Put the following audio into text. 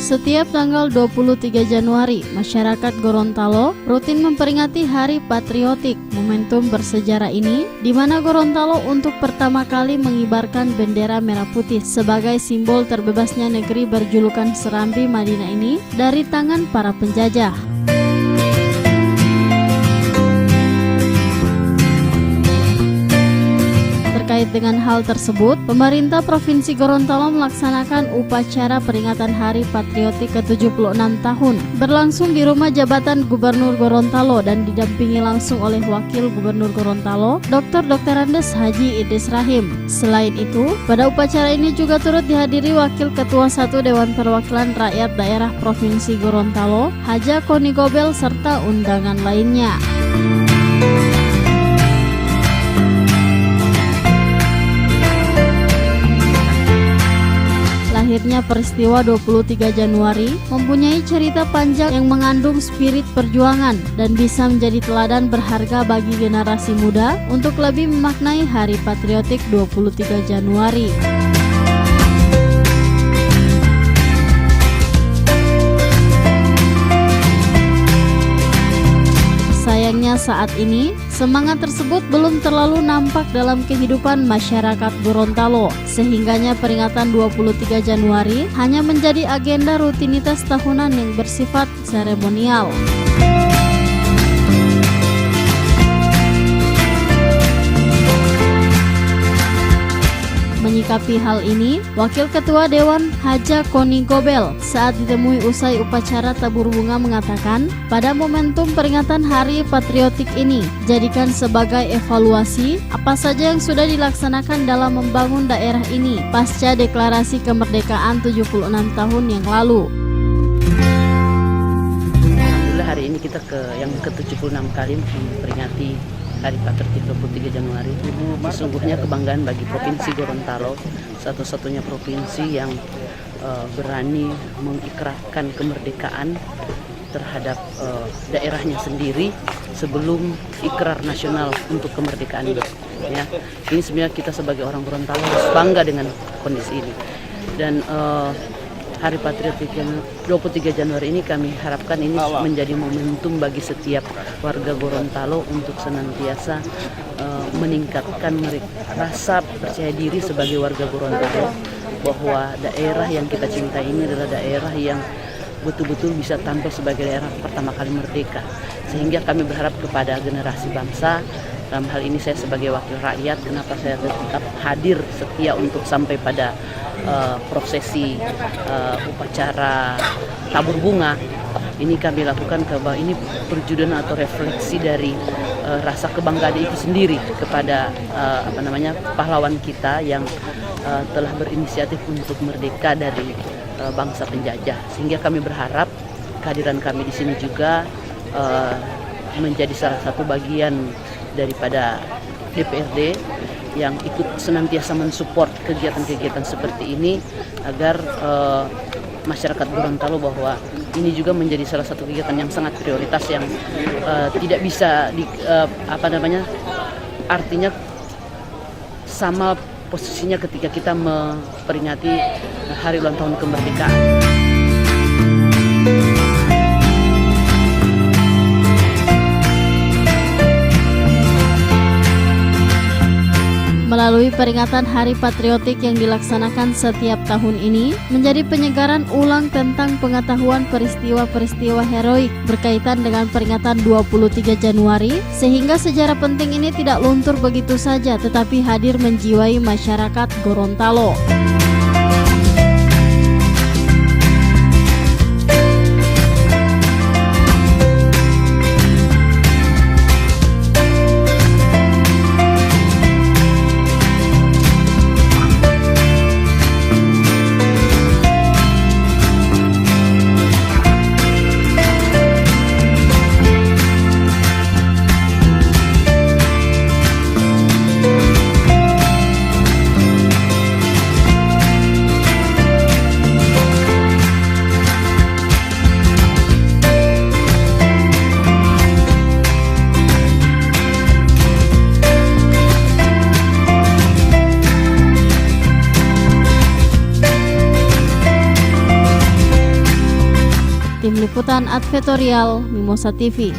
Setiap tanggal 23 Januari, masyarakat Gorontalo rutin memperingati Hari Patriotik. Momentum bersejarah ini, di mana Gorontalo untuk pertama kali mengibarkan bendera merah putih sebagai simbol terbebasnya negeri berjulukan Serambi Madinah ini dari tangan para penjajah. Terkait dengan hal tersebut, pemerintah Provinsi Gorontalo melaksanakan upacara peringatan Hari Patriotik ke-76 tahun berlangsung di Rumah Jabatan Gubernur Gorontalo dan didampingi langsung oleh Wakil Gubernur Gorontalo, Dr. Andes Haji Idris Rahim. Selain itu, pada upacara ini juga turut dihadiri Wakil Ketua 1 Dewan Perwakilan Rakyat Daerah Provinsi Gorontalo, Haja Koni Gobel, serta undangan lainnya. Akhirnya peristiwa 23 Januari mempunyai cerita panjang yang mengandung spirit perjuangan dan bisa menjadi teladan berharga bagi generasi muda untuk lebih memaknai Hari Patriotik 23 Januari. Sayangnya saat ini, semangat tersebut belum terlalu nampak dalam kehidupan masyarakat Gorontalo, sehingganya peringatan 23 Januari hanya menjadi agenda rutinitas tahunan yang bersifat seremonial. Menyikapi hal ini, Wakil Ketua Dewan Haja Koni Gobel saat ditemui usai upacara tabur bunga mengatakan, pada momentum peringatan Hari Patriotik ini, jadikan sebagai evaluasi apa saja yang sudah dilaksanakan dalam membangun daerah ini pasca deklarasi kemerdekaan 76 tahun yang lalu. Alhamdulillah hari ini kita yang ke-76 kali memperingati Hari Patriotik 23 Januari. Sesungguhnya kebanggaan bagi Provinsi Gorontalo, satu-satunya provinsi yang berani mengikrarkan kemerdekaan terhadap daerahnya sendiri sebelum ikrar nasional untuk kemerdekaan itu. Ya, ini sebenarnya kita sebagai orang Gorontalo harus bangga dengan kondisi ini. Dan Hari Patriotik 23 Januari ini kami harapkan ini menjadi momentum bagi setiap warga Gorontalo untuk senantiasa meningkatkan rasa percaya diri sebagai warga Gorontalo bahwa daerah yang kita cintai ini adalah daerah yang betul-betul bisa tampil sebagai daerah pertama kali merdeka. Sehingga kami berharap kepada generasi bangsa, dalam hal ini saya sebagai wakil rakyat, kenapa saya tetap hadir setia untuk sampai pada prosesi upacara tabur bunga ini kami lakukan bahwa ini perjudian atau refleksi dari rasa kebanggaan itu sendiri kepada pahlawan kita yang telah berinisiatif untuk merdeka dari bangsa penjajah. Sehingga kami berharap kehadiran kami di sini juga menjadi salah satu bagian daripada DPRD yang ikut senantiasa mensupport kegiatan-kegiatan seperti ini agar masyarakat Gorontalo bahwa ini juga menjadi salah satu kegiatan yang sangat prioritas yang tidak bisa artinya sama posisinya ketika kita memperingati hari ulang tahun kemerdekaan. Melalui peringatan Hari Patriotik yang dilaksanakan setiap tahun ini, menjadi penyegaran ulang tentang pengetahuan peristiwa-peristiwa heroik berkaitan dengan peringatan 23 Januari, sehingga sejarah penting ini tidak luntur begitu saja, tetapi hadir menjiwai masyarakat Gorontalo. Tim Liputan Advertorial Mimosa TV.